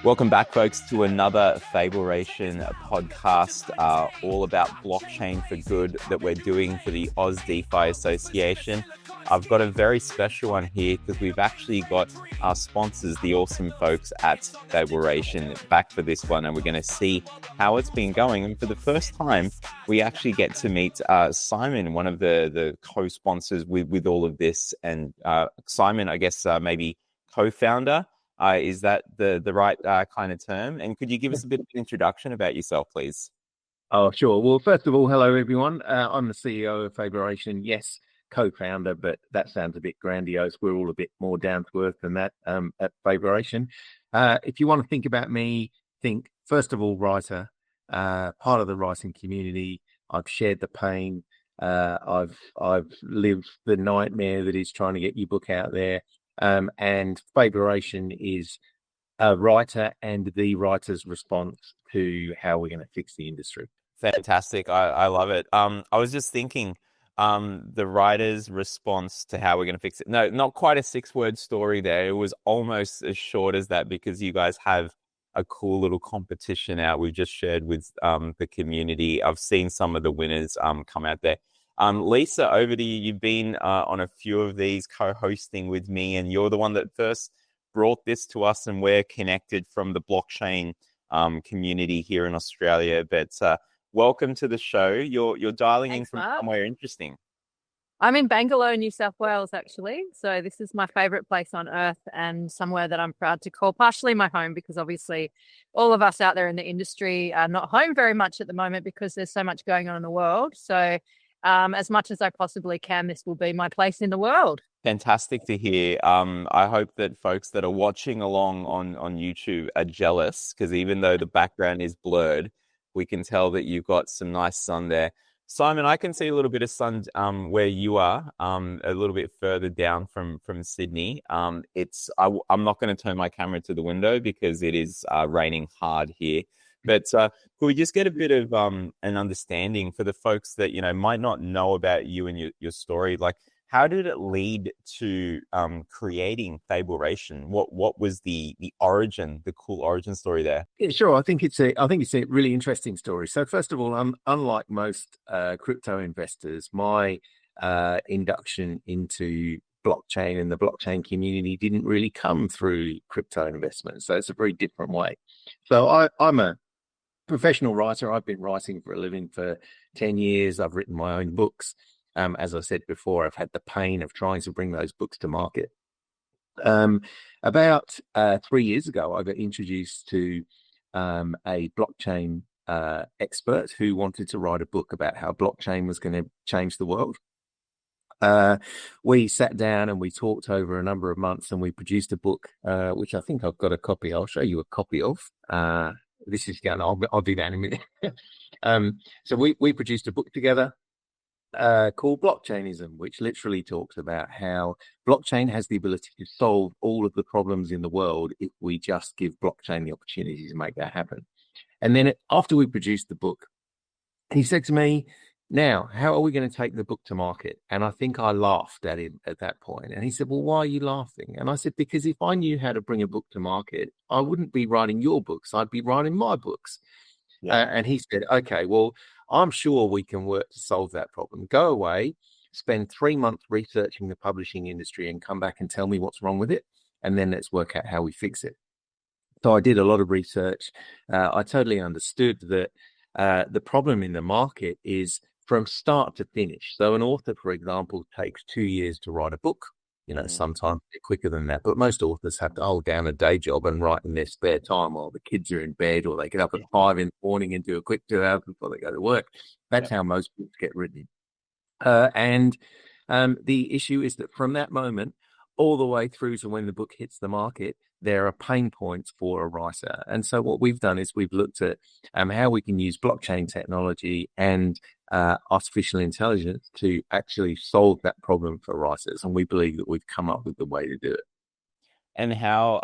Welcome back, folks, to another Fableration podcast, all about blockchain for good that we're doing for the Oz DeFi Association. I've got a very special one here because we've actually got our sponsors, the awesome folks at Fableration, back for this one, and we're going to see how it's been going. And for the first time, we actually get to meet Simon, one of the co-sponsors with all of this. And Simon, I guess maybe co-founder. Is that the right kind of term? And could you give us a bit of an introduction about yourself, please? Oh, sure. Well, first of all, hello, everyone. I'm the CEO of Fableration. Yes, co-founder, but that sounds a bit grandiose. We're all a bit more down to earth than that at Fableration. If you want to think about me, think, first of all, writer, part of the writing community. I've shared the pain. I've lived the nightmare that is trying to get your book out there. And Fableration is a writer and the writer's response to how we're going to fix the industry. Fantastic. I love it. I was just thinking the writer's response to how we're going to fix it. No, not quite a 6-word story there. It was almost as short as that because you guys have a cool little competition out we've just shared with the community. I've seen some of the winners come out there. Lisa, over to you. You've been on a few of these co-hosting with me, and you're the one that first brought this to us, and we're connected from the blockchain community here in Australia. But welcome to the show. You're dialing in from somewhere interesting. I'm in Bangalore, New South Wales, actually. So this is my favorite place on earth and somewhere that I'm proud to call partially my home, because obviously all of us out there in the industry are not home very much at the moment because there's so much going on in the world. So as much as I possibly can, this will be my place in the world. Fantastic to hear. I hope that folks that are watching along on YouTube are jealous, because even though the background is blurred, we can tell that you've got some nice sun there. Simon, I can see a little bit of sun where you are, a little bit further down from Sydney. I'm not going to turn my camera to the window because it is raining hard here. But could we just get a bit of an understanding for the folks that, might not know about you and your story? Like, how did it lead to creating Fableration? What was the origin, the cool origin story there? Yeah, sure. I think it's a really interesting story. So first of all, unlike most crypto investors, my induction into blockchain and the blockchain community didn't really come through crypto investment. So it's a very different way. So I'm a professional writer. I've been writing for a living for 10 years. I've written my own books. As I said before, I've had the pain of trying to bring those books to market. About 3 years ago, I got introduced to a blockchain expert who wanted to write a book about how blockchain was going to change the world. We sat down and we talked over a number of months, and we produced a book, which I think I've got a copy. I'll show you a copy of. This is going. I'll do that in a minute. So we produced a book together called Blockchainism, which literally talks about how blockchain has the ability to solve all of the problems in the world if we just give blockchain the opportunity to make that happen. And then after we produced the book, he said to me, "Now, how are we going to take the book to market?" And I think I laughed at him at that point. And he said, "Well, why are you laughing?" And I said, "Because if I knew how to bring a book to market, I wouldn't be writing your books. I'd be writing my books." Yeah. And he said, "Okay, well, I'm sure we can work to solve that problem. Go away, spend 3 months researching the publishing industry and come back and tell me what's wrong with it. And then let's work out how we fix it." So I did a lot of research. I totally understood that the problem in the market is from start to finish. So an author, for example, takes 2 years to write a book. Sometimes a bit quicker than that, but most authors have to hold down a day job and write in their spare time while the kids are in bed, or they get up at 5 in the morning and do a quick 2 hours before they go to work. That's how most books get written. And the issue is that from that moment all the way through to when the book hits the market, there are pain points for a writer. And so what we've done is we've looked at how we can use blockchain technology and artificial intelligence to actually solve that problem for writers. And we believe that we've come up with the way to do it. And how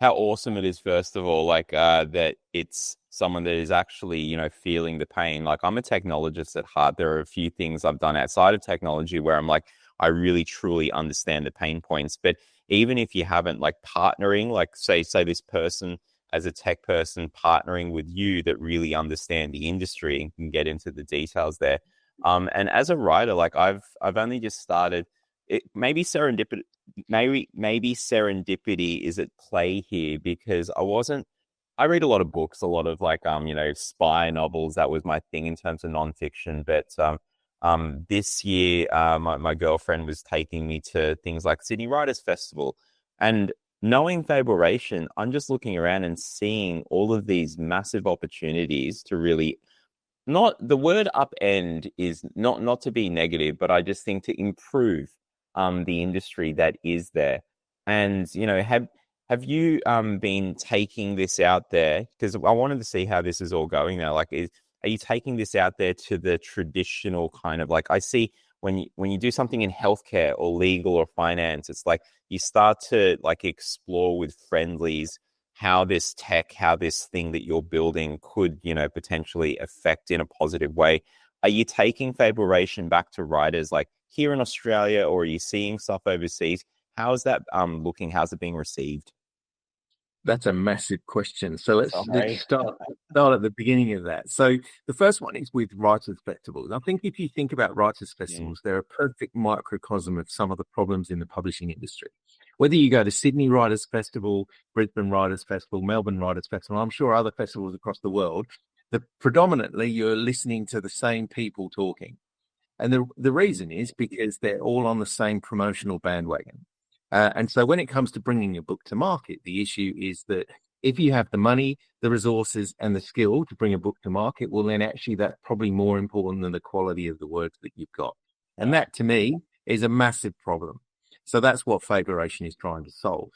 how awesome it is, first of all, like that it's someone that is actually, feeling the pain. Like, I'm a technologist at heart. There are a few things I've done outside of technology where I'm like, I really truly understand the pain points. But even if you haven't, like, partnering, like say this person as a tech person partnering with you that really understand the industry and can get into the details there. And as a writer, like, I've only just started. It maybe serendipity, maybe serendipity is at play here, because I read a lot of books, a lot of, like, spy novels. That was my thing in terms of nonfiction. But this year, my girlfriend was taking me to things like Sydney Writers Festival, and knowing Fableration, I'm just looking around and seeing all of these massive opportunities to really, not, the word upend is not to be negative, but I just think to improve the industry that is there. And have you been taking this out there? Because I wanted to see how this is all going now. Like, are you taking this out there to the traditional kind of, like, I see when you do something in healthcare or legal or finance, it's like you start to, like, explore with friendlies how this tech, how this thing that you're building could, potentially affect in a positive way. Are you taking Fableration back to writers, like, here in Australia, or are you seeing stuff overseas? How is that looking? How's it being received? That's a massive question. So let's Sorry. start at the beginning of that. So the first one is with writers' festivals. I think if you think about writers' festivals, they're a perfect microcosm of some of the problems in the publishing industry. Whether you go to Sydney Writers' Festival, Brisbane Writers' Festival, Melbourne Writers' Festival, I'm sure other festivals across the world, that predominantly you're listening to the same people talking. And the reason is because they're all on the same promotional bandwagon. And so when it comes to bringing a book to market, the issue is that if you have the money, the resources, and the skill to bring a book to market, well, then actually that's probably more important than the quality of the words that you've got. And that, to me, is a massive problem. So that's what Fableration is trying to solve.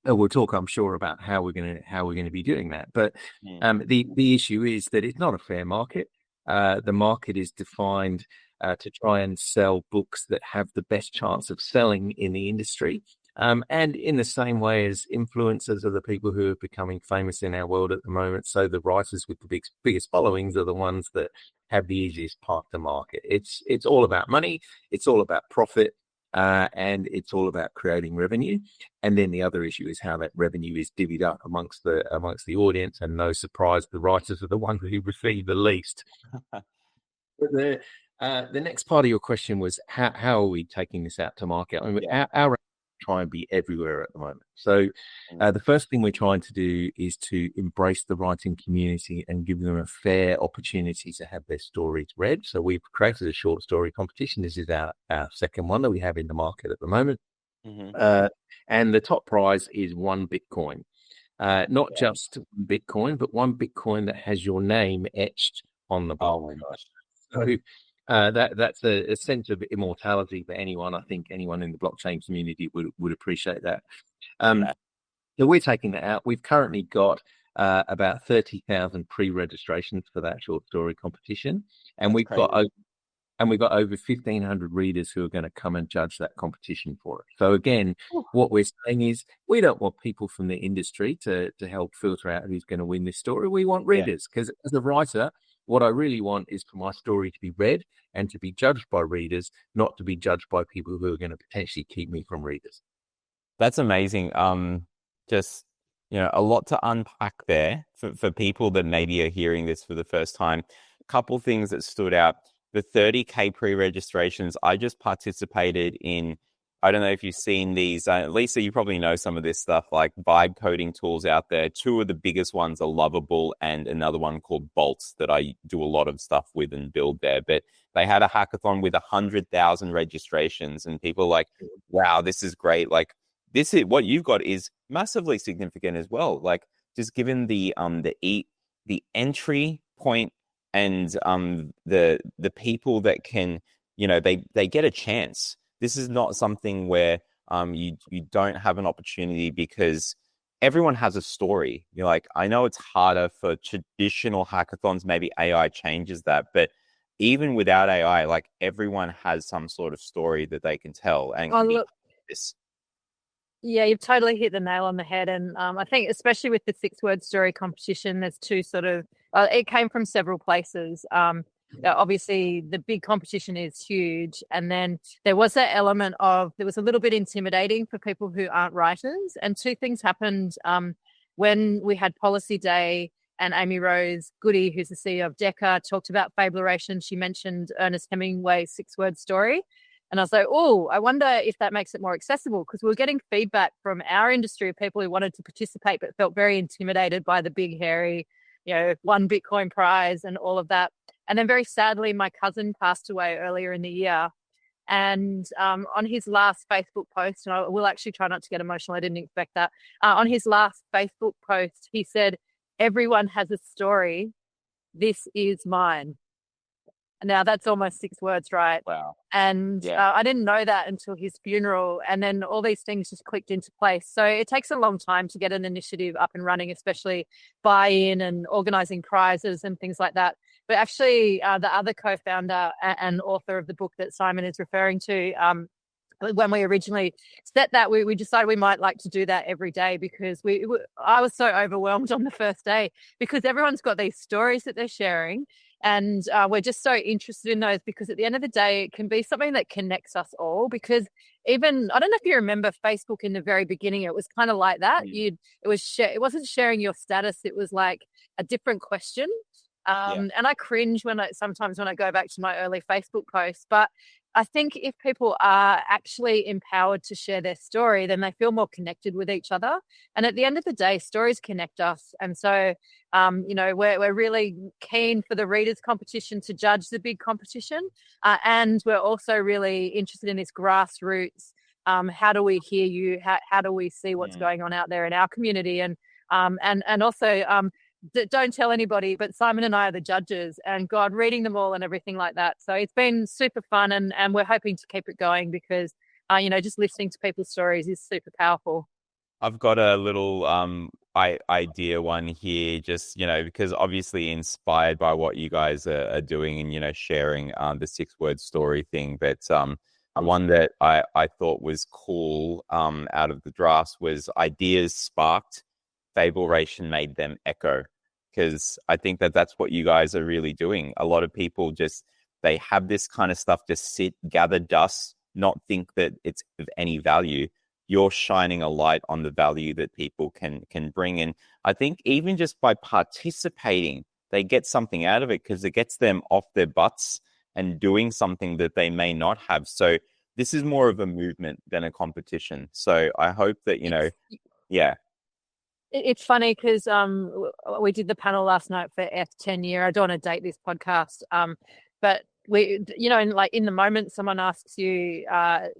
We'll talk, I'm sure, about how we're going to be doing that. But the issue is that it's not a fair market. The market is defined to try and sell books that have the best chance of selling in the industry. And in the same way as influencers are the people who are becoming famous in our world at the moment, so the writers with the biggest followings are the ones that have the easiest path to market. It's all about money. It's all about profit. And it's all about creating revenue. And then the other issue is how that revenue is divvied up amongst the audience. And no surprise, the writers are the ones who receive the least. But the next part of your question was how are we taking this out to market? I mean, our try and be everywhere at the moment. So the first thing we're trying to do is to embrace the writing community and give them a fair opportunity to have their stories read. So we've created a short story competition. This is our second one that we have in the market at the moment. And the top prize is 1 Bitcoin. Not just Bitcoin, but 1 Bitcoin that has your name etched on the bottom. Oh my gosh. So that's a sense of immortality for anyone. I think anyone in the blockchain community would appreciate that. So we're taking that out. We've currently got about 30,000 pre-registrations for that short story competition, and we've got over 1,500 readers who are going to come and judge that competition for it. So again, what we're saying is we don't want people from the industry to help filter out who's going to win this story. We want readers, because as a writer, what I really want is for my story to be read and to be judged by readers, not to be judged by people who are going to potentially keep me from readers. That's amazing. Just, a lot to unpack there for people that maybe are hearing this for the first time. A couple things that stood out. The 30K pre-registrations, I just participated in. I don't know if you've seen these. Lisa, you probably know some of this stuff, like vibe coding tools out there. Two of the biggest ones are Lovable and another one called Bolts that I do a lot of stuff with and build there. But they had a hackathon with 100,000 registrations, and people are like, wow, this is great. Like, this is what you've got is massively significant as well. Like, just given the entry point and the people that can, they get a chance. This is not something where you don't have an opportunity, because everyone has a story. You're like, I know it's harder for traditional hackathons. Maybe AI changes that, but even without AI, like, everyone has some sort of story that they can tell and can be this. Yeah, you've totally hit the nail on the head. And I think especially with the 6-word story competition, there's two sort of, it came from several places. Obviously, the big competition is huge. And then there was that element of, there was a little bit intimidating for people who aren't writers. And two things happened when we had Policy Day. And Amy Rose Goody, who's the CEO of Decca, talked about Fableration. She mentioned Ernest Hemingway's 6-word story. And I was like, oh, I wonder if that makes it more accessible, because we were getting feedback from our industry of people who wanted to participate but felt very intimidated by the big, hairy, one Bitcoin prize and all of that. And then very sadly, my cousin passed away earlier in the year. And on his last Facebook post, and I will actually try not to get emotional, I didn't expect that. On his last Facebook post, he said, "Everyone has a story. This is mine." Now that's almost 6 words, right? Wow. And Yeah. I didn't know that until his funeral. And then all these things just clicked into place. So it takes a long time to get an initiative up and running, especially buy-in and organizing prizes and things like that. But actually, the other co-founder and author of the book that Simon is referring to, when we originally set that, we decided we might like to do that every day, because I was so overwhelmed on the first day, because everyone's got these stories that they're sharing. And we're just so interested in those, because at the end of the day, it can be something that connects us all. Because even, I don't know if you remember Facebook in the very beginning, it was kind of like that. It wasn't sharing your status. It was like a different question. And I cringe sometimes when I go back to my early Facebook posts, but I think if people are actually empowered to share their story, then they feel more connected with each other. And at the end of the day, stories connect us. And so, we're really keen for the readers competition to judge the big competition. And we're also really interested in this grassroots. How do we hear you? How do we see what's going on out there in our community? And also, don't tell anybody, but Simon and I are the judges, and God, reading them all and everything like that. So it's been super fun, and we're hoping to keep it going, because, just listening to people's stories is super powerful. I've got a little idea one here, just, because obviously inspired by what you guys are doing and, sharing the 6-word story thing. But one that I thought was cool out of the drafts was ideas sparked, Fableration made them echo. Because I think that's what you guys are really doing. A lot of people they have this kind of stuff just sit, gather dust, not think that it's of any value. You're shining a light on the value that people can bring in. I think even just by participating, they get something out of it, because it gets them off their butts and doing something that they may not have. So this is more of a movement than a competition. So I hope that, yeah. It's funny because we did the panel last night for F10 year. I don't want to date this podcast, but we, in the moment, someone asks you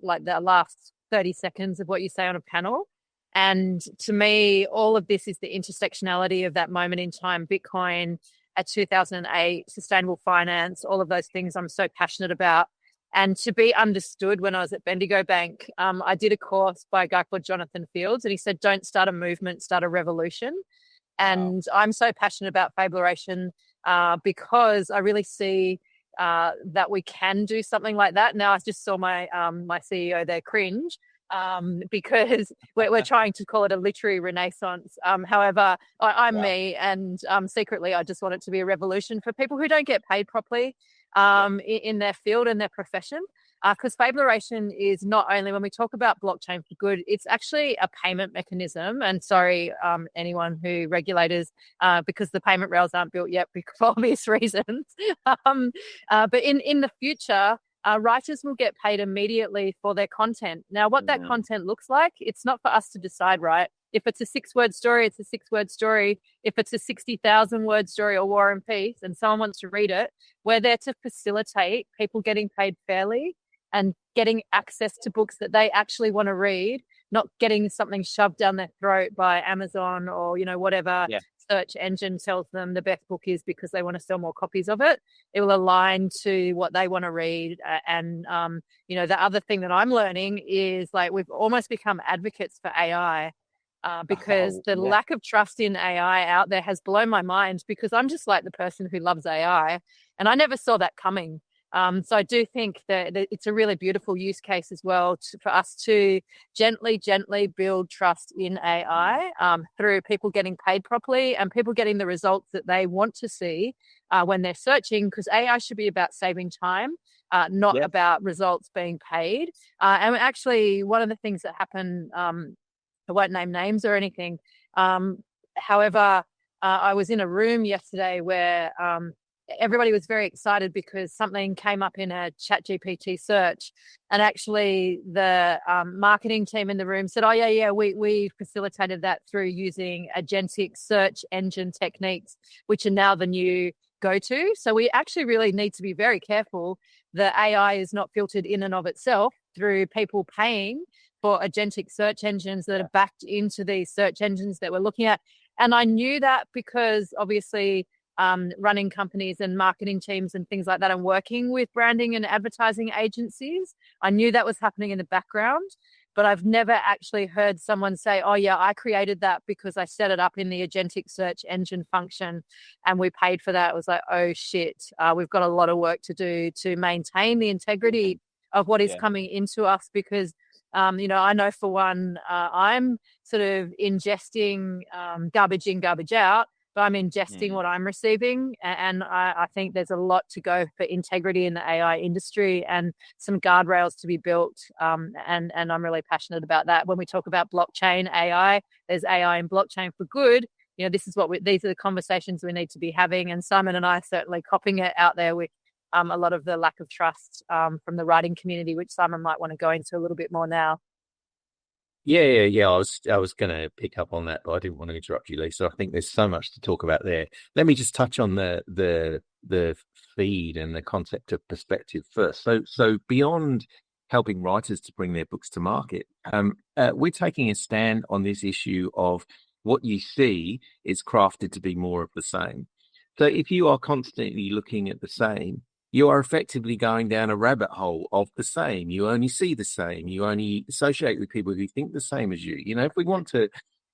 like the last 30 seconds of what you say on a panel. And to me, all of this is the intersectionality of that moment in time. Bitcoin at 2008, sustainable finance, all of those things I'm so passionate about. And to be understood, when I was at Bendigo Bank, I did a course by a guy called Jonathan Fields, and he said, don't start a movement, start a revolution. And I'm so passionate about Fableration because I really see that we can do something like that. Now, I just saw my my CEO there cringe because we're trying to call it a literary renaissance. However, I'm me, and secretly, I just want it to be a revolution for people who don't get paid properly in their field and their profession. Because Fableration is not only, when we talk about blockchain for good, it's actually a payment mechanism. And sorry, anyone who regulators, because the payment rails aren't built yet for obvious reasons. But in the future, writers will get paid immediately for their content. Now, what that content looks like, it's not for us to decide, right? If it's a 6-word story, it's a 6-word story. If it's a 60,000 word story or War and Peace and someone wants to read it, we're there to facilitate people getting paid fairly and getting access to books that they actually want to read, not getting something shoved down their throat by Amazon or, whatever search engine tells them the best book is because they want to sell more copies of it. It will align to what they want to read. And, the other thing that I'm learning is, like, we've almost become advocates for AI. Because the lack of trust in AI out there has blown my mind, because I'm just like the person who loves AI, and I never saw that coming. So I do think that it's a really beautiful use case as well for us to gently build trust in AI through people getting paid properly and people getting the results that they want to see when they're searching, because AI should be about saving time, not about results being paid. And actually, one of the things that happened, I won't name names or anything. However, I was in a room yesterday where everybody was very excited because something came up in a ChatGPT search, and actually the marketing team in the room said, "Oh yeah, we facilitated that through using agentic search engine techniques, which are now the new go-to." So we actually really need to be very careful that AI is not filtered in and of itself through people paying for agentic search engines that are backed into these search engines that we're looking at. And I knew that because obviously running companies and marketing teams and things like that, and working with branding and advertising agencies, I knew that was happening in the background, but I've never actually heard someone say, "Oh yeah, I created that because I set it up in the agentic search engine function and we paid for that." It was like, oh shit, we've got a lot of work to do to maintain the integrity of what is coming into us, because I know for one, I'm sort of ingesting garbage in, garbage out, but I'm ingesting what I'm receiving. And I think there's a lot to go for integrity in the AI industry and some guardrails to be built. And I'm really passionate about that. When we talk about blockchain AI, there's AI in blockchain for good. This is these are the conversations we need to be having. And Simon and I are certainly copying it out there with a lot of the lack of trust from the writing community, which Simon might want to go into a little bit more now. Yeah. I was going to pick up on that, but I didn't want to interrupt you, Lisa. I think there's so much to talk about there. Let me just touch on the feed and the concept of perspective first. So beyond helping writers to bring their books to market, we're taking a stand on this issue of what you see is crafted to be more of the same. So if you are constantly looking at the same, you are effectively going down a rabbit hole of the same. You only see the same. You only associate with people who think the same as you. If we want to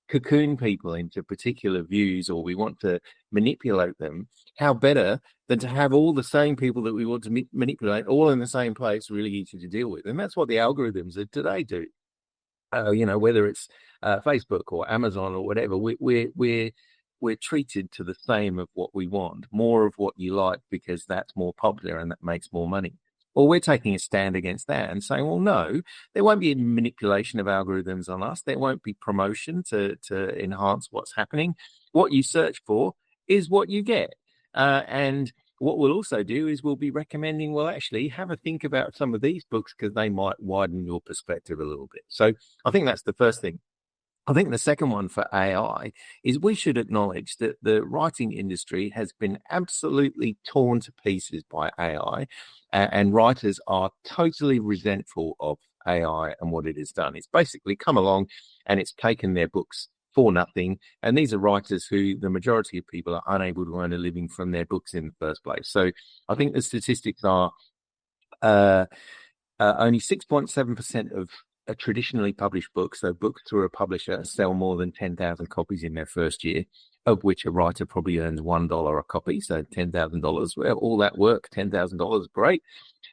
cocoon people into particular views, or we want to manipulate them, how better than to have all the same people that we want to manipulate all in the same place, really easy to deal with. And that's what the algorithms of today do. Whether it's Facebook or Amazon or whatever, we're treated to the same of what we want, more of what you like, because that's more popular and that makes more money. Well, we're taking a stand against that and saying, well, no, there won't be any manipulation of algorithms on us. There won't be promotion to enhance what's happening. What you search for is what you get. And what we'll also do is we'll be recommending, well, actually have a think about some of these books because they might widen your perspective a little bit. So I think that's the first thing. I think the second one for AI is we should acknowledge that the writing industry has been absolutely torn to pieces by AI, and writers are totally resentful of AI and what it has done. It's basically come along and it's taken their books for nothing. And these are writers who the majority of people are unable to earn a living from their books in the first place. So I think the statistics are only 6.7% of a traditionally published book, so books through a publisher, sell more than 10,000 copies in their first year, of which a writer probably earns $1 a copy, so $10,000. Well, all that work, $10,000, great.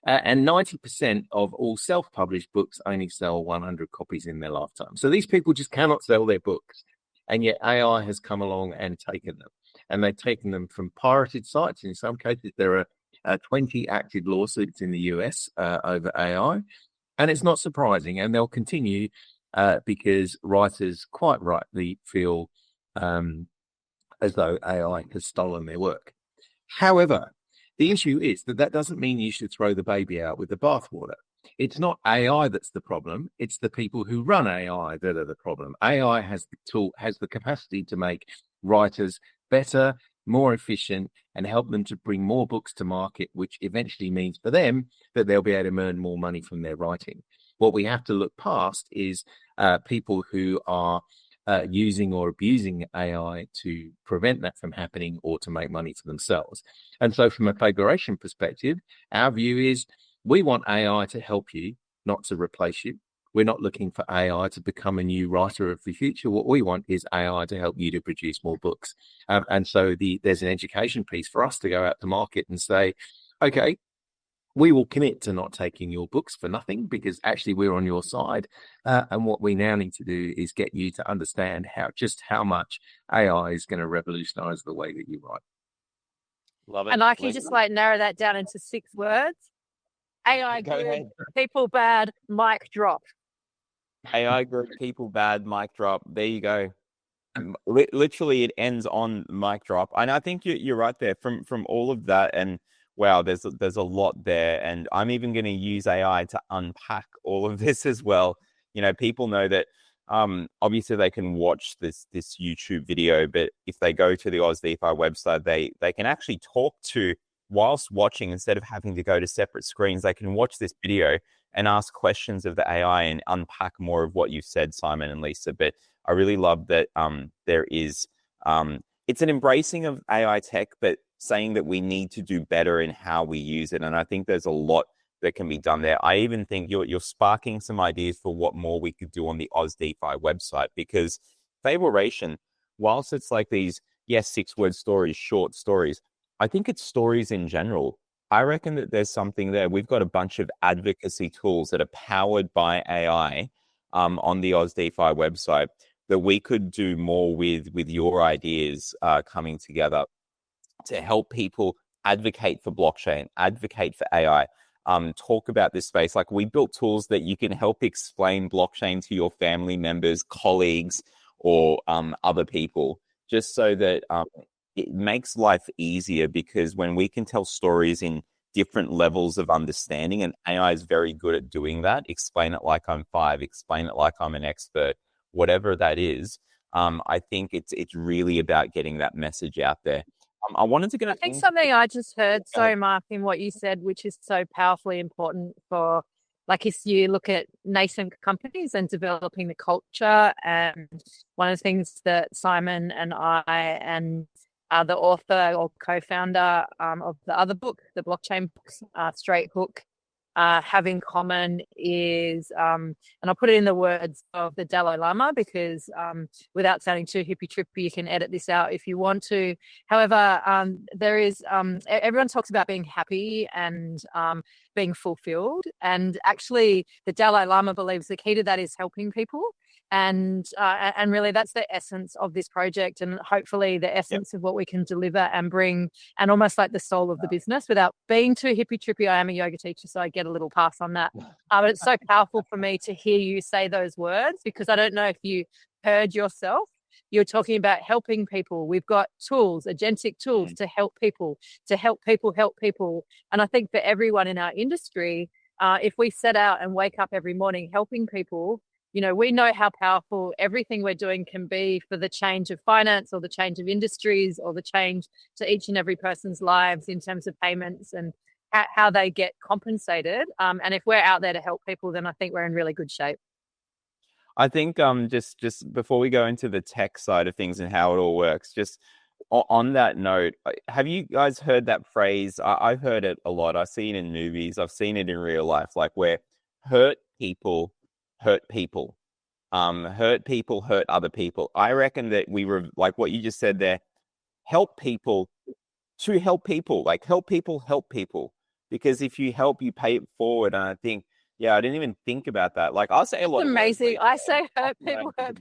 And 90% of all self-published books only sell 100 copies in their lifetime. So these people just cannot sell their books. And yet AI has come along and taken them. And they've taken them from pirated sites. In some cases, there are 20 active lawsuits in the US over AI. And it's not surprising, and they'll continue because writers quite rightly feel as though AI has stolen their work. However, the issue is that doesn't mean you should throw the baby out with the bathwater. It's not AI that's the problem. It's the people who run AI that are the problem. AI has the capacity to make writers better, more efficient, and help them to bring more books to market, which eventually means for them that they'll be able to earn more money from their writing. What we have to look past is people who are using or abusing AI to prevent that from happening or to make money for themselves. And so from a Fableration perspective, our view is we want AI to help you, not to replace you. We're not looking for AI to become a new writer of the future. What we want is AI to help you to produce more books. And so there's an education piece for us to go out to market and say, okay, we will commit to not taking your books for nothing, because actually we're on your side. And what we now need to do is get you to understand how much AI is going to revolutionize the way that you write. Love it. And I can just like narrow that down into 6 words. AI Go good, ahead. people bad, mic drop. AI group, people bad, mic drop. There you go. Literally, it ends on mic drop. And I think you're right there from all of that. And wow, there's a lot there. And I'm even going to use AI to unpack all of this as well. You know, people know that obviously they can watch this YouTube video, but if they go to the AusDeFi website, they can actually talk to, whilst watching, instead of having to go to separate screens, they can watch this video and ask questions of the AI and unpack more of what you said, Simon and Lisa. But I really love that there is, it's an embracing of AI tech, but saying that we need to do better in how we use it. And I think there's a lot that can be done there. I even think you're sparking some ideas for what more we could do on the AusDeFi website, because Fableration, whilst it's like these, yes, 6-word stories, short stories, I think it's stories in general. I reckon that there's something there. We've got a bunch of advocacy tools that are powered by AI on the AusDeFi website that we could do more with your ideas coming together to help people advocate for blockchain, advocate for AI, talk about this space. Like, we built tools that you can help explain blockchain to your family members, colleagues, or other people, just so that it makes life easier, because when we can tell stories in different levels of understanding, and AI is very good at doing that, explain it like I'm 5, explain it like I'm an expert, whatever that is, I think it's really about getting that message out there. I wanted to get. I think something I just heard, so Mark, in what you said, which is so powerfully important for, like, if you look at nascent companies and developing the culture, and one of the things that Simon and I and the author or co-founder of the other book, the blockchain books, Straight Hook, have in common is, and I'll put it in the words of the Dalai Lama, because without sounding too hippy-trippy, you can edit this out if you want to. However, there is, everyone talks about being happy and being fulfilled. And actually, the Dalai Lama believes the key to that is helping people. And really, that's the essence of this project, and hopefully the essence of what we can deliver and bring, and almost like the soul of the business, without being too hippy-trippy. I am a yoga teacher, so I get a little pass on that. But it's so powerful for me to hear you say those words, because I don't know if you heard yourself. You're talking about helping people. We've got tools, agentic tools to help people, help people. And I think for everyone in our industry, if we set out and wake up every morning helping people, you know, we know how powerful everything we're doing can be for the change of finance, or the change of industries, or the change to each and every person's lives in terms of payments and how they get compensated. And if we're out there to help people, then I think we're in really good shape. I think just before we go into the tech side of things and how it all works, just on that note, have you guys heard that phrase? I've heard it a lot. I've seen it in movies. I've seen it in real life, like, where hurt people hurt people. Hurt people hurt other people. I reckon that we were, like what you just said there, help people to help people, like help people. Because if you help, you pay it forward. And I think, yeah, I didn't even think about that. Like, I'll say a lot. Amazing. I say hurt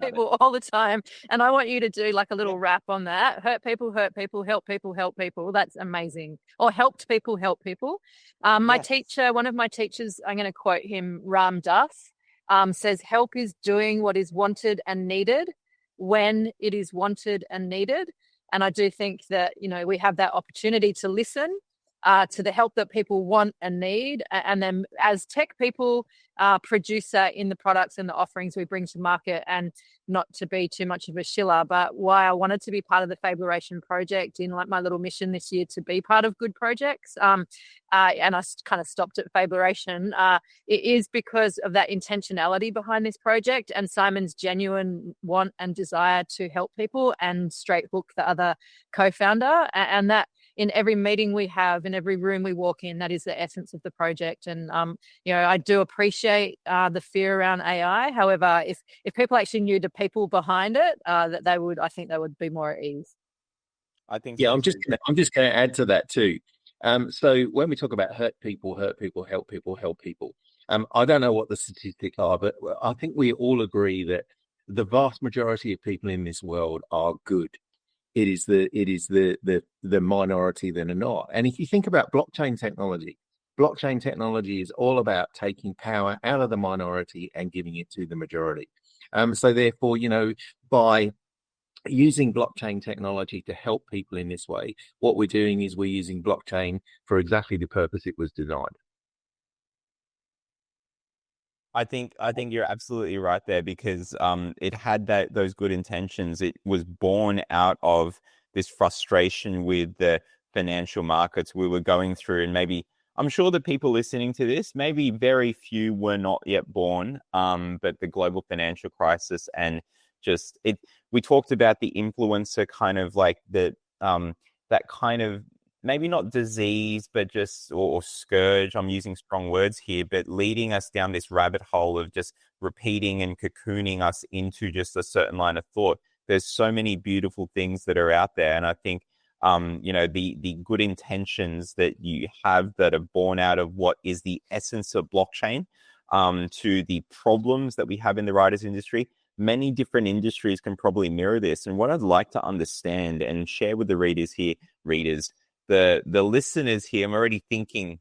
people all the time. And I want you to do like a little rap on that. Hurt people, help people. That's amazing. Or helped people, help people. My teacher, one of my teachers, I'm going to quote him, Ram Dass, says, help is doing what is wanted and needed when it is wanted and needed. And I do think that, you know, we have that opportunity to listen to the help that people want and need. And then as tech people, producer in the products and the offerings we bring to market, and not to be too much of a shiller, but why I wanted to be part of the Fableration project in like my little mission this year to be part of good projects. And I kind of stopped at Fableration. It is because of that intentionality behind this project, and Simon's genuine want and desire to help people, and Straight Hook, the other co-founder, and that in every meeting we have, in every room we walk in, that is the essence of the project. And, you know, I do appreciate the fear around AI. However, if people actually knew the people behind it, that I think they would be more at ease. I think I'm just going to add to that too. So when we talk about hurt people, help people, help people, I don't know what the statistics are, but I think we all agree that the vast majority of people in this world are good. It is the minority that are not. And if you think about blockchain technology is all about taking power out of the minority and giving it to the majority. So therefore, by using blockchain technology to help people in this way, what we're doing is we're using blockchain for exactly the purpose it was designed. I think you're absolutely right there, because it had those good intentions. It was born out of this frustration with the financial markets we were going through, and maybe I'm sure the people listening to this, maybe very few were not yet born, but the global financial crisis and just it. We talked about the influencer kind of like that kind of, maybe not disease, but just, or scourge. I'm using strong words here, but leading us down this rabbit hole of just repeating and cocooning us into just a certain line of thought. There's so many beautiful things that are out there. And I think, the good intentions that you have that are born out of what is the essence of blockchain, to the problems that we have in the writers industry, many different industries can probably mirror this. And what I'd like to understand and share with the readers, the listeners here, I'm already thinking,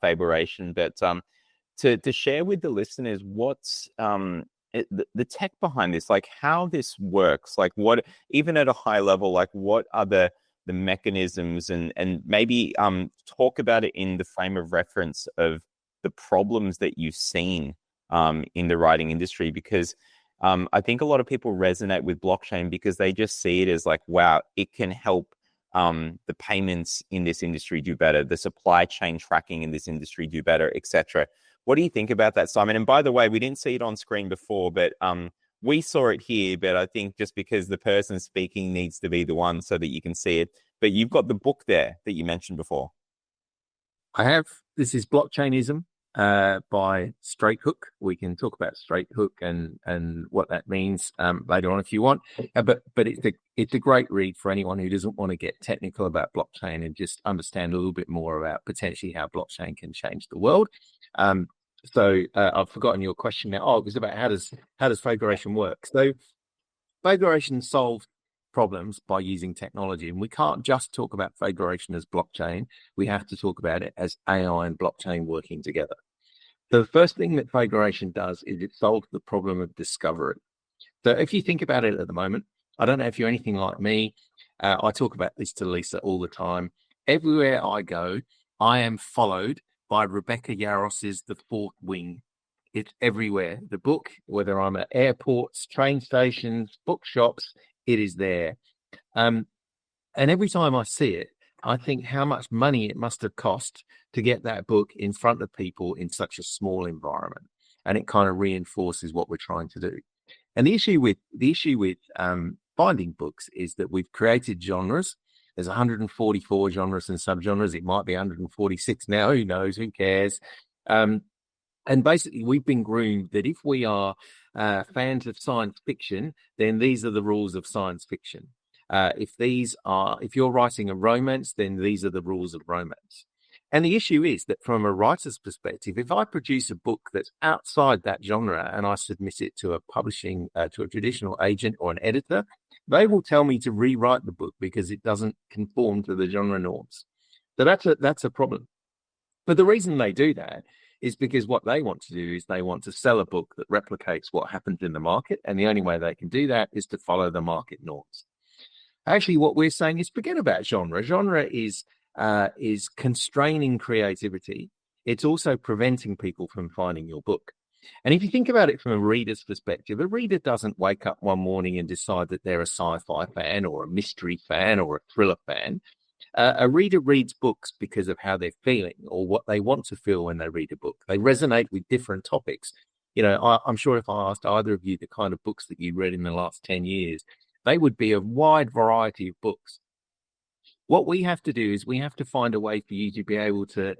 Fableration, but to share with the listeners what's the tech behind this, like how this works, like what, even at a high level, like what are the mechanisms, and maybe talk about it in the frame of reference of the problems that you've seen in the writing industry, because I think a lot of people resonate with blockchain because they just see it as like, wow, it can help the payments in this industry do better, the supply chain tracking in this industry do better, etc. What do you think about that, Simon? And by the way, we didn't see it on screen before, but we saw it here, but I think just because the person speaking needs to be the one so that you can see it. But you've got the book there that you mentioned before. I have. This is Blockchainism by Straight Hook. We can talk about Straight Hook and what that means later on if you want. But it's a great read for anyone who doesn't want to get technical about blockchain and just understand a little bit more about potentially how blockchain can change the world. So I've forgotten your question now. Oh, it was about how does Fableration work? So Fableration solves problems by using technology, and we can't just talk about Fableration as blockchain. We have to talk about it as AI and blockchain working together. The first thing that Fableration does is it solves the problem of discovery. So if you think about it at the moment, I don't know if you're anything like me. I talk about this to Lisa all the time. Everywhere I go, I am followed by Rebecca Yaros's The Fourth Wing. It's everywhere. The book, whether I'm at airports, train stations, bookshops, it is there. And every time I see it, I think how much money it must have cost to get that book in front of people in such a small environment. And it kind of reinforces what we're trying to do. And the issue with finding books is that we've created genres. There's 144 genres and subgenres. It might be 146 now. Who knows? Who cares? And basically, we've been groomed that if we are fans of science fiction, then these are the rules of science fiction. If you're writing a romance, then these are the rules of romance. And the issue is that from a writer's perspective, if I produce a book that's outside that genre and I submit it to to a traditional agent or an editor, they will tell me to rewrite the book because it doesn't conform to the genre norms. So that's a problem. But the reason they do that is because what they want to do is they want to sell a book that replicates what happens in the market. And the only way they can do that is to follow the market norms. Actually, what we're saying is forget about genre. Genre is constraining creativity. It's also preventing people from finding your book. And if you think about it from a reader's perspective, a reader doesn't wake up one morning and decide that they're a sci-fi fan or a mystery fan or a thriller fan. A reader reads books because of how they're feeling or what they want to feel when they read a book. They resonate with different topics. I'm sure if I asked either of you the kind of books that you read in the last 10 years, they would be a wide variety of books. What we have to do is we have to find a way for you to be able to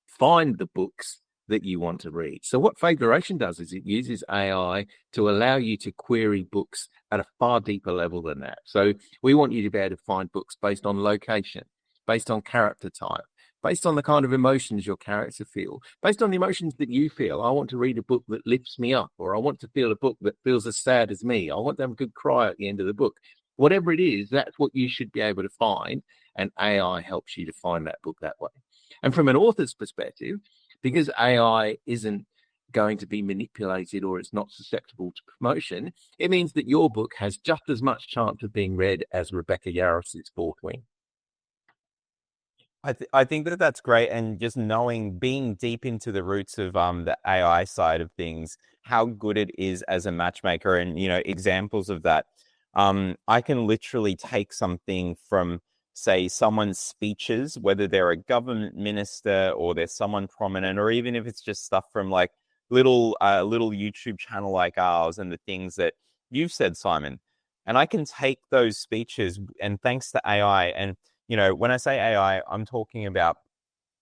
find the books that you want to read. So what Fableration does is it uses AI to allow you to query books at a far deeper level than that. So we want you to be able to find books based on location, based on character type, based on the kind of emotions your character feel, based on the emotions that you feel. I want to read a book that lifts me up, or I want to feel a book that feels as sad as me. I want to have a good cry at the end of the book. Whatever it is, that's what you should be able to find, and AI helps you to find that book that way. And from an author's perspective, because AI isn't going to be manipulated or it's not susceptible to promotion, it means that your book has just as much chance of being read as Rebecca Yarros's Fourth Wing. I think that that's great, and just knowing, being deep into the roots of the AI side of things, how good it is as a matchmaker, and examples of that. I can literally take something from, say, someone's speeches, whether they're a government minister or they're someone prominent, or even if it's just stuff from like little YouTube channel like ours, and the things that you've said, Simon, and I can take those speeches, and thanks to AI, and when I say AI, I'm talking about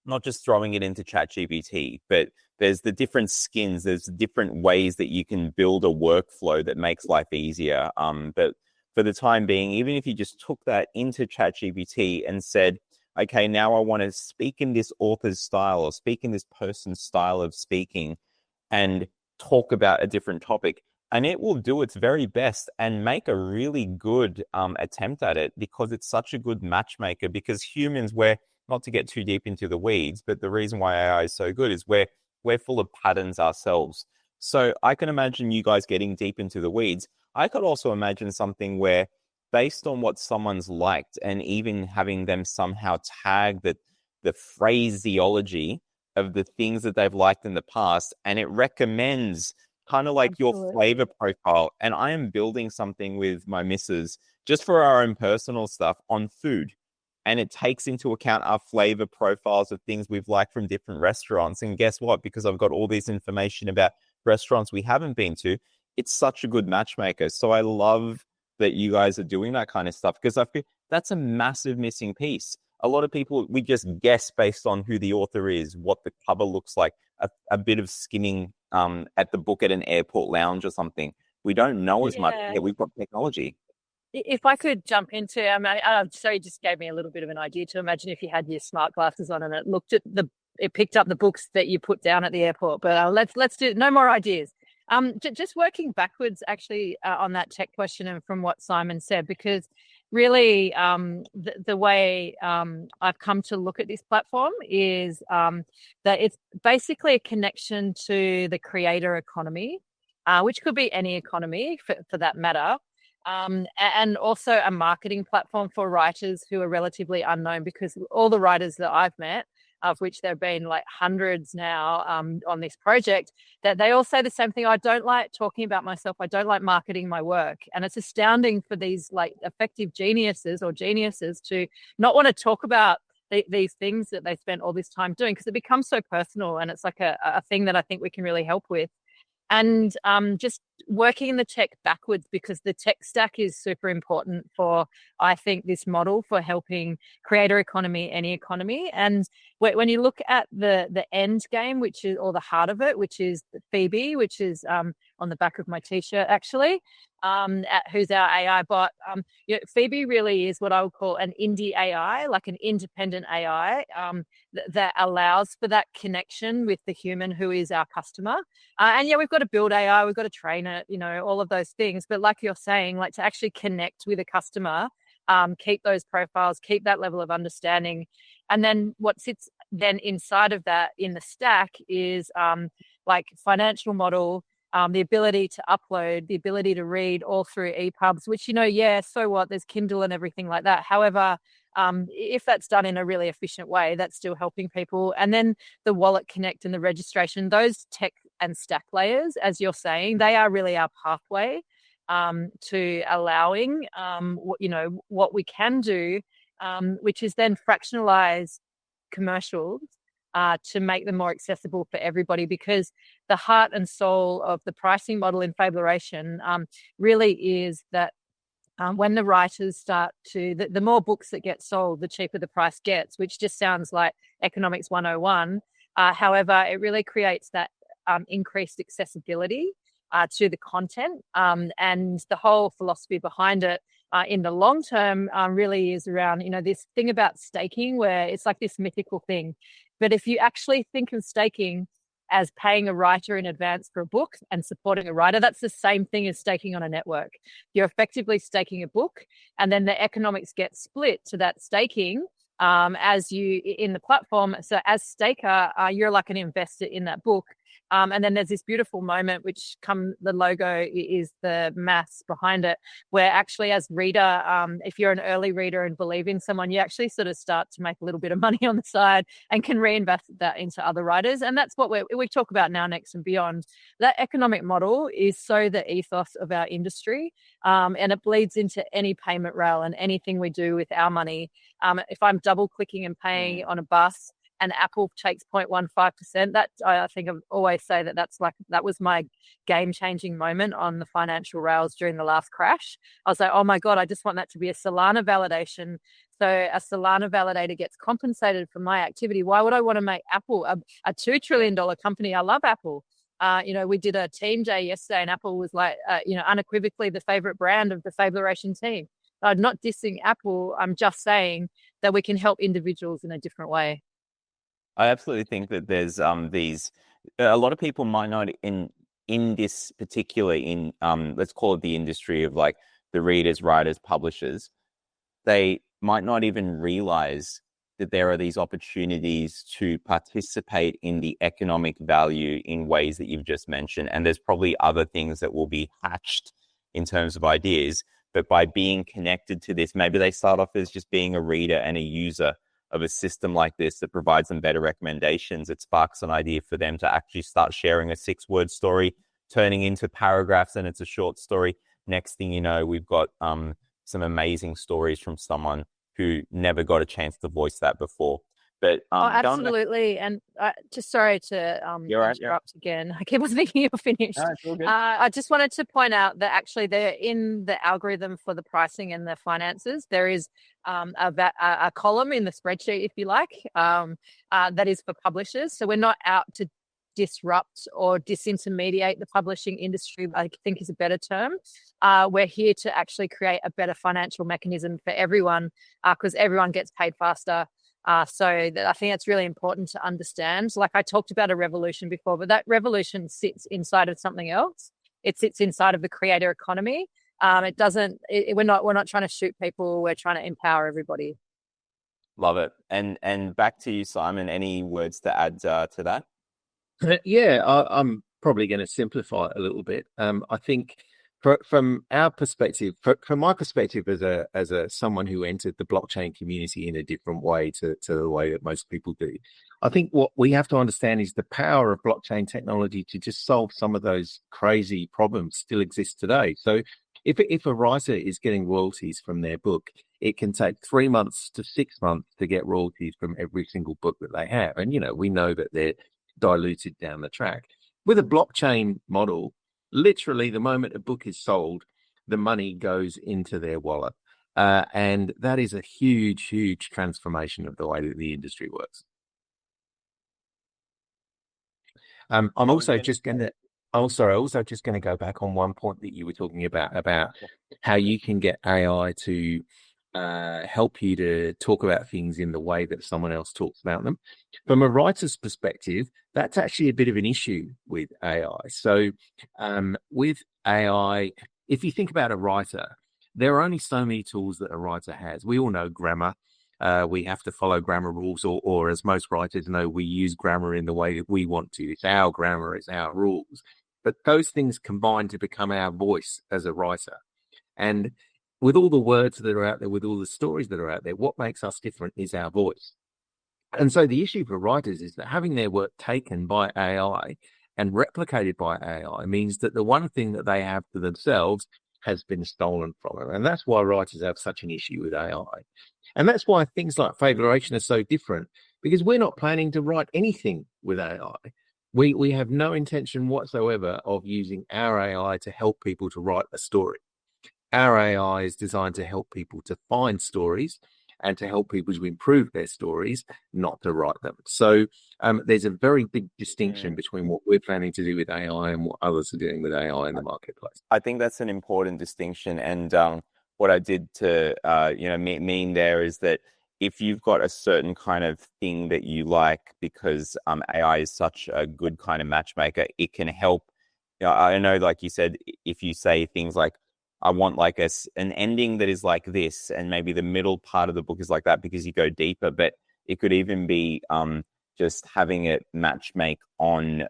not just throwing it into ChatGPT, but there's the different skins, there's different ways that you can build a workflow that makes life easier. But for the time being, even if you just took that into ChatGPT and said, okay, now I want to speak in this author's style, or speak in this person's style of speaking, and talk about a different topic, and it will do its very best and make a really good attempt at it, because it's such a good matchmaker. Because humans, we're, not to get too deep into the weeds, but the reason why AI is so good is we're full of patterns ourselves. So I can imagine you guys getting deep into the weeds. I could also imagine something where, based on what someone's liked, and even having them somehow tag the phraseology of the things that they've liked in the past, and it recommends kind of like your flavor profile. And I am building something with my missus just for our own personal stuff on food. And it takes into account our flavor profiles of things we've liked from different restaurants. And guess what? Because I've got all this information about restaurants we haven't been to, it's such a good matchmaker. So I love that you guys are doing that kind of stuff, because I feel that's a massive missing piece. A lot of people, we just guess based on who the author is, what the cover looks like, a bit of skimming at the book at an airport lounge or something. We don't know as much yet. We've got technology. If I could jump into, so you just gave me a little bit of an idea to imagine if you had your smart glasses on and it picked up the books that you put down at the airport. But let's do no more ideas. Just working backwards, actually, on that tech question and from what Simon said, because really, the way I've come to look at this platform is that it's basically a connection to the creator economy, which could be any economy for that matter. And also a marketing platform for writers who are relatively unknown, because all the writers that I've met, of which there have been like hundreds now on this project, that they all say the same thing. I don't like talking about myself. I don't like marketing my work. And it's astounding for these like effective geniuses to not want to talk about these things that they spent all this time doing, because it becomes so personal, and it's like a thing that I think we can really help with. And just working in the tech backwards, because the tech stack is super important for, I think, this model for helping creator economy, any economy. And when you look at the end game, which is, or the heart of it, which is Phoebe, which is on the back of my t-shirt, actually, who's our AI bot. Phoebe really is what I would call an indie AI, like an independent AI that allows for that connection with the human who is our customer. And we've got to build AI, we've got to train it, all of those things. But like you're saying, like to actually connect with a customer, keep those profiles, keep that level of understanding. And then what sits then inside of that in the stack is like financial model, the ability to upload, the ability to read all through EPUBs, which, so what, there's Kindle and everything like that. However, if that's done in a really efficient way, that's still helping people. And then the Wallet Connect and the registration, those tech and stack layers, as you're saying, they are really our pathway to allowing, what we can do, which is then fractionalize commercials to make them more accessible for everybody, because the heart and soul of the pricing model in Fableration really is that when the writers start to, the more books that get sold, the cheaper the price gets, which just sounds like economics 101. However, it really creates that increased accessibility to the content, and the whole philosophy behind it in the long term really is around, this thing about staking where it's like this mythical thing. But if you actually think of staking as paying a writer in advance for a book and supporting a writer, that's the same thing as staking on a network. You're effectively staking a book, and then the economics get split to that staking as you in the platform. So as staker, you're like an investor in that book. And then there's this beautiful moment, which the logo is the maths behind it, where actually as reader, if you're an early reader and believe in someone, you actually sort of start to make a little bit of money on the side and can reinvest that into other writers. And that's what we talk about now, Next and Beyond. That economic model is so the ethos of our industry, and it bleeds into any payment rail and anything we do with our money. If I'm double clicking and paying on a bus, and Apple takes 0.15%. That I think I always say that was my game-changing moment on the financial rails during the last crash. I was like, oh my God, I just want that to be a Solana validation. So a Solana validator gets compensated for my activity. Why would I want to make Apple a $2 trillion company? I love Apple. We did a team day yesterday, and Apple was like, unequivocally the favorite brand of the Fableration team. I'm not dissing Apple. I'm just saying that we can help individuals in a different way. I absolutely think that there's a lot of people might not in this particular let's call it the industry of like the readers, writers, publishers, they might not even realize that there are these opportunities to participate in the economic value in ways that you've just mentioned. And there's probably other things that will be hatched in terms of ideas, but by being connected to this, maybe they start off as just being a reader and a user of a system like this that provides them better recommendations. It sparks an idea for them to actually start sharing a 6-word story, turning into paragraphs, and it's a short story. Next thing you know, we've got some amazing stories from someone who never got a chance to voice that before. But absolutely. And just sorry to interrupt again. I keep on thinking you're finished. No, it's all good. I just wanted to point out that actually they're in the algorithm for the pricing and the finances. There is a column in the spreadsheet, if you like, that is for publishers. So we're not out to disrupt or disintermediate the publishing industry, I think is a better term. We're here to actually create a better financial mechanism for everyone, because everyone gets paid faster. So I think that's really important to understand. Like I talked about a revolution before, but that revolution sits inside of something else. It sits inside of the creator economy. We're not trying to shoot people. We're trying to empower everybody. Love it. And back to you, Simon. Any words to add to that? Yeah, I'm probably going to simplify it a little bit. I think from our perspective, from my perspective as a someone who entered the blockchain community in a different way to the way that most people do, I think what we have to understand is the power of blockchain technology to just solve some of those crazy problems still exist today. So if a writer is getting royalties from their book, it can take 3 months to 6 months to get royalties from every single book that they have. And, we know that they're diluted down the track. With a blockchain model, literally the moment a book is sold, the money goes into their wallet. And that is a huge, huge transformation of the way that the industry works. I'm also just going to go back on one point that you were talking about how you can get AI to help you to talk about things in the way that someone else talks about them. From a writer's perspective, that's actually a bit of an issue with AI. So with AI, if you think about a writer, there are only so many tools that a writer has. We all know grammar. We have to follow grammar rules, or as most writers know, we use grammar in the way that we want to. It's our grammar, it's our rules. But those things combine to become our voice as a writer. And with all the words that are out there, with all the stories that are out there, what makes us different is our voice. And so the issue for writers is that having their work taken by AI and replicated by AI means that the one thing that they have for themselves has been stolen from them. And that's why writers have such an issue with AI. And that's why things like Fableration are so different, because we're not planning to write anything with AI. We have no intention whatsoever of using our AI to help people to write a story. Our AI is designed to help people to find stories and to help people to improve their stories, not to write them. So there's a very big distinction between what we're planning to do with AI and what others are doing with AI in the marketplace. I think that's an important distinction. And what I did to mean there is that if you've got a certain kind of thing that you like, because AI is such a good kind of matchmaker, it can help. I know, like you said, if you say things like, I want like an ending that is like this, and maybe the middle part of the book is like that, because you go deeper. But it could even be just having it matchmake on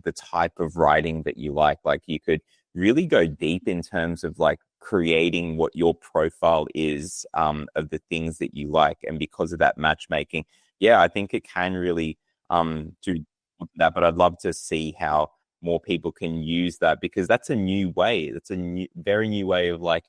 the type of writing that you like. Like you could really go deep in terms of like creating what your profile is of the things that you like. And because of that matchmaking, yeah, I think it can really do that. But I'd love to see how more people can use that, because that's a new way. That's a very new way of like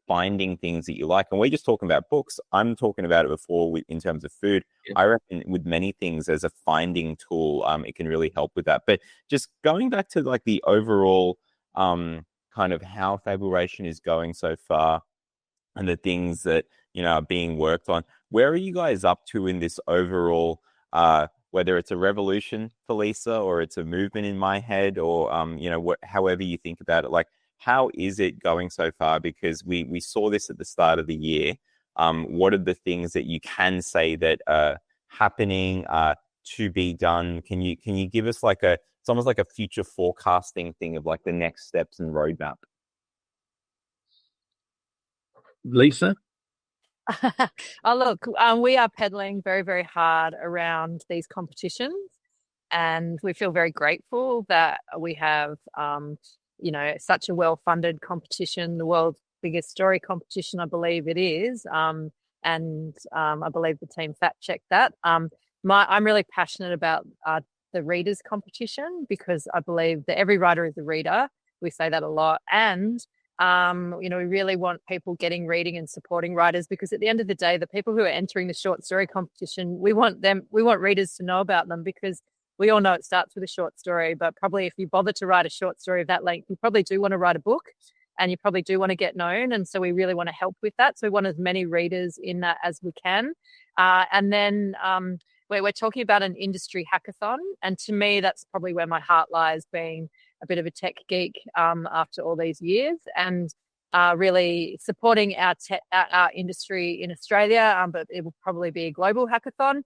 finding things that you like. And we're just talking about books. I'm talking about it before in terms of food. Yeah. I reckon with many things as a finding tool, it can really help with that. But just going back to like the overall kind of how Fableration is going so far and the things that, are being worked on, where are you guys up to in this overall, whether it's a revolution for Lisa or it's a movement in my head, or, however you think about it, like, how is it going so far? Because we saw this at the start of the year. What are the things that you can say that are happening, to be done? Can you give us like it's almost like a future forecasting thing of like the next steps and roadmap? Lisa? Oh, look, we are pedaling very, very hard around these competitions, and we feel very grateful that we have, such a well-funded competition, the world's biggest story competition, I believe it is. And I believe the team fact-checked that. I'm really passionate about the readers competition, because I believe that every writer is a reader. We say that a lot. And we really want people getting reading and supporting writers, because at the end of the day, the people who are entering the short story competition, we want readers to know about them, because we all know it starts with a short story, but probably if you bother to write a short story of that length, you probably do want to write a book, and you probably do want to get known. And so we really want to help with that. So we want as many readers in that as we can. And then we're talking about an industry hackathon. And to me, that's probably where my heart lies, being a bit of a tech geek after all these years, and really supporting our industry in Australia, but it will probably be a global hackathon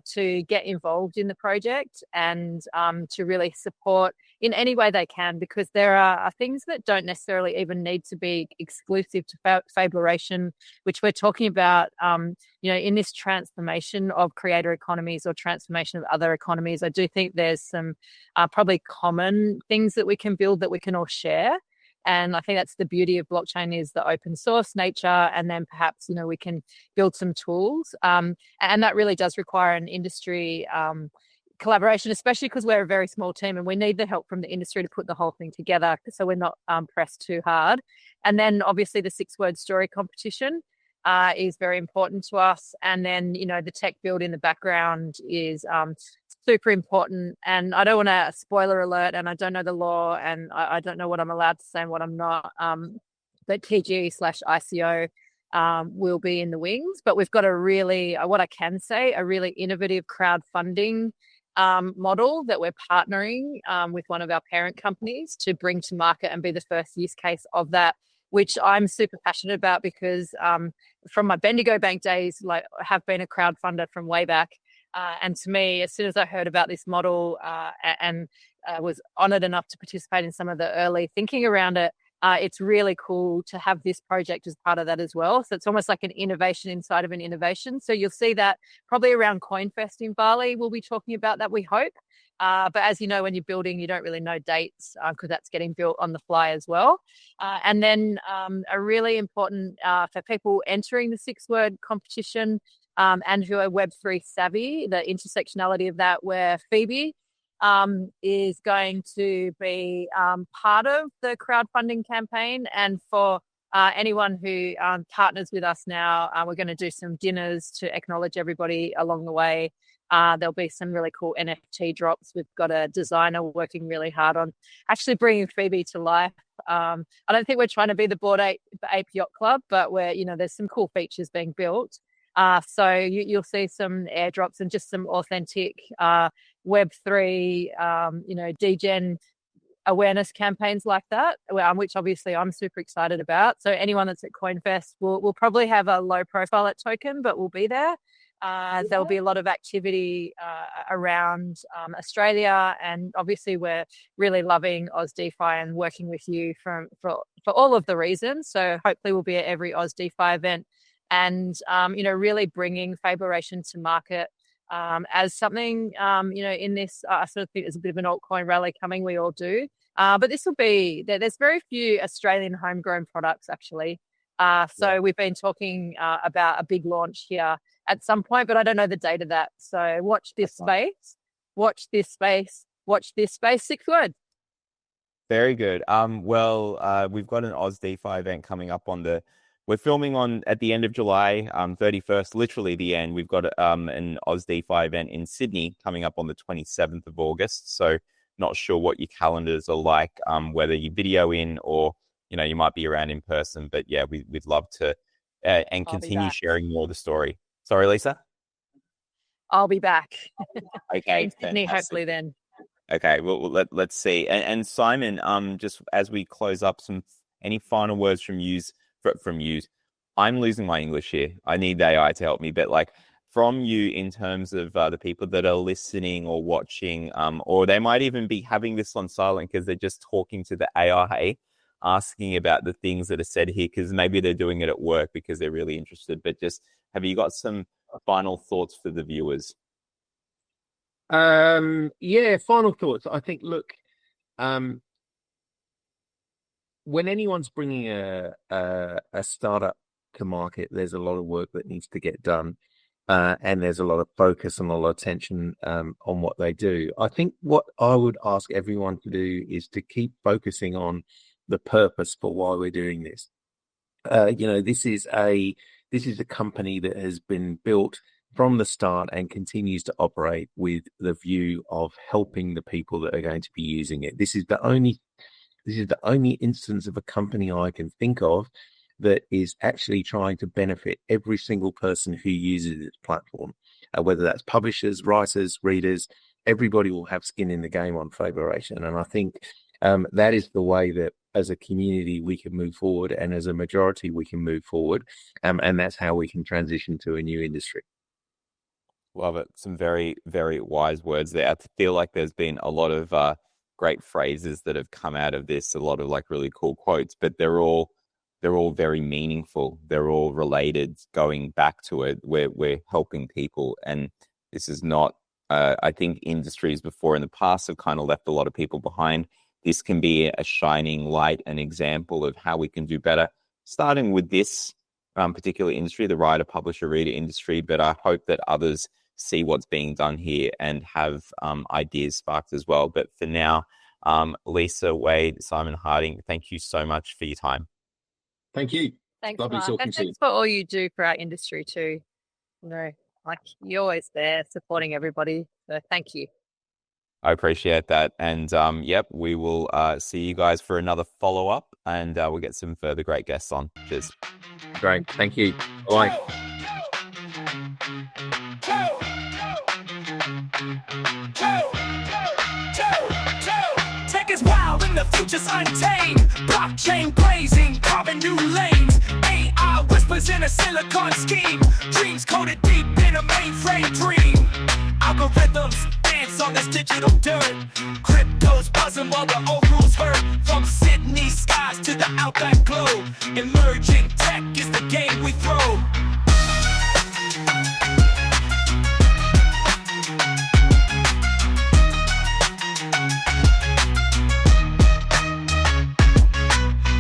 to get involved in the project, and to really support in any way they can, because there are things that don't necessarily even need to be exclusive to Fableration, which we're talking about, in this transformation of creator economies or transformation of other economies. I do think there's some probably common things that we can build that we can all share. And I think that's the beauty of blockchain, is the open source nature. And then perhaps, we can build some tools. And that really does require an industry collaboration, especially because we're a very small team and we need the help from the industry to put the whole thing together, so we're not pressed too hard. And then obviously the 6-word story competition is very important to us. And then, the tech build in the background is super important. And I don't want to, spoiler alert, and I don't know the law, and I don't know what I'm allowed to say and what I'm not, but TGE/ICO will be in the wings. But we've got what I can say, a really innovative crowdfunding model that we're partnering with one of our parent companies to bring to market and be the first use case of that, which I'm super passionate about, because from my Bendigo Bank days, like, I have been a crowdfunder from way back. And to me, as soon as I heard about this model and was honoured enough to participate in some of the early thinking around it, it's really cool to have this project as part of that as well. So it's almost like an innovation inside of an innovation. So you'll see that probably around CoinFest in Bali, we'll be talking about that, we hope. But as you know, when you're building, you don't really know dates, because that's getting built on the fly as well. And then a really important for people entering the 6-word competition and who are Web3 savvy, the intersectionality of that, where Phoebe is going to be part of the crowdfunding campaign. And for anyone who partners with us now, we're going to do some dinners to acknowledge everybody along the way. There'll be some really cool NFT drops. We've got a designer working really hard on actually bringing Phoebe to life. I don't think we're trying to be the Bored Ape Yacht Club, but there's some cool features being built. So you'll see some airdrops and just some authentic Web3, degen awareness campaigns like that, which obviously I'm super excited about. So anyone that's at CoinFest will probably have a low profile at Token, but we'll be there. There'll be a lot of activity around Australia, and obviously we're really loving Oz DeFi and working with you for all of the reasons. So hopefully we'll be at every Oz DeFi event, and really bringing Fableration to market as something in this. I sort of think there's a bit of an altcoin rally coming. We all do, but this will be there's very few Australian homegrown products actually. So we've been talking about a big launch here at some point, but I don't know the date of that. So watch this space, watch this space, watch this space. 6 words. Very good. We've got an Oz DeFi event coming up we're filming at the end of July, 31st, literally the end. We've got an Oz DeFi event in Sydney coming up on the 27th of August. So not sure what your calendars are like, whether you video in or you might be around in person, but yeah, we'd love to and continue sharing more of the story. Sorry, Lisa? I'll be back. Okay. In Sydney, hopefully then. Okay, well let's see. And Simon, just as we close up, any final words from yous? I'm losing my English here. I need the AI to help me, but from you in terms of the people that are listening or watching, or they might even be having this on silent because they're just talking to the AI, asking about the things that are said here, because maybe they're doing it at work because they're really interested. But just have you got some final thoughts for the viewers? Final thoughts. I think, look, when anyone's bringing a startup to market, there's a lot of work that needs to get done, and there's a lot of focus and a lot of attention on what they do. I think what I would ask everyone to do is to keep focusing on the purpose for why we're doing this. This is a company that has been built from the start and continues to operate with the view of helping the people that are going to be using it. This is the only instance of a company I can think of that is actually trying to benefit every single person who uses its platform, whether that's publishers, writers, readers. Everybody will have skin in the game on Fableration, and I think that is the way that as a community we can move forward, and as a majority we can move forward, and that's how we can transition to a new industry. Love it. Some very, very wise words there. I feel like there's been a lot of great phrases that have come out of this, a lot of really cool quotes, but they're all very meaningful. They're all related, going back to it. We're helping people, and this is not, I think industries before in the past have kind of left a lot of people behind. This can be a shining light, an example of how we can do better, starting with this particular industry, the writer, publisher, reader industry. But I hope that others see what's being done here and have ideas sparked as well. But for now, Lisa, Wade, Simon, Harding, thank you so much for your time. Thank you. Thanks, Lovely Mark. talking And to you. thanks for all you do for our industry too. You're always there supporting everybody. So thank you. I appreciate that. And we will see you guys for another follow-up, and we'll get some further great guests on. Cheers. Great. Thank you. Bye. Tech is wild and the future's untamed. Blockchain blazing, carving new lanes. AI whispers in a silicon scheme. Dreams coded deep in a mainframe dream. Algorithms dance on this digital dirt. Crypto's buzzing while the old rules hurt. From Sydney skies to the outback globe, emerging tech is the game.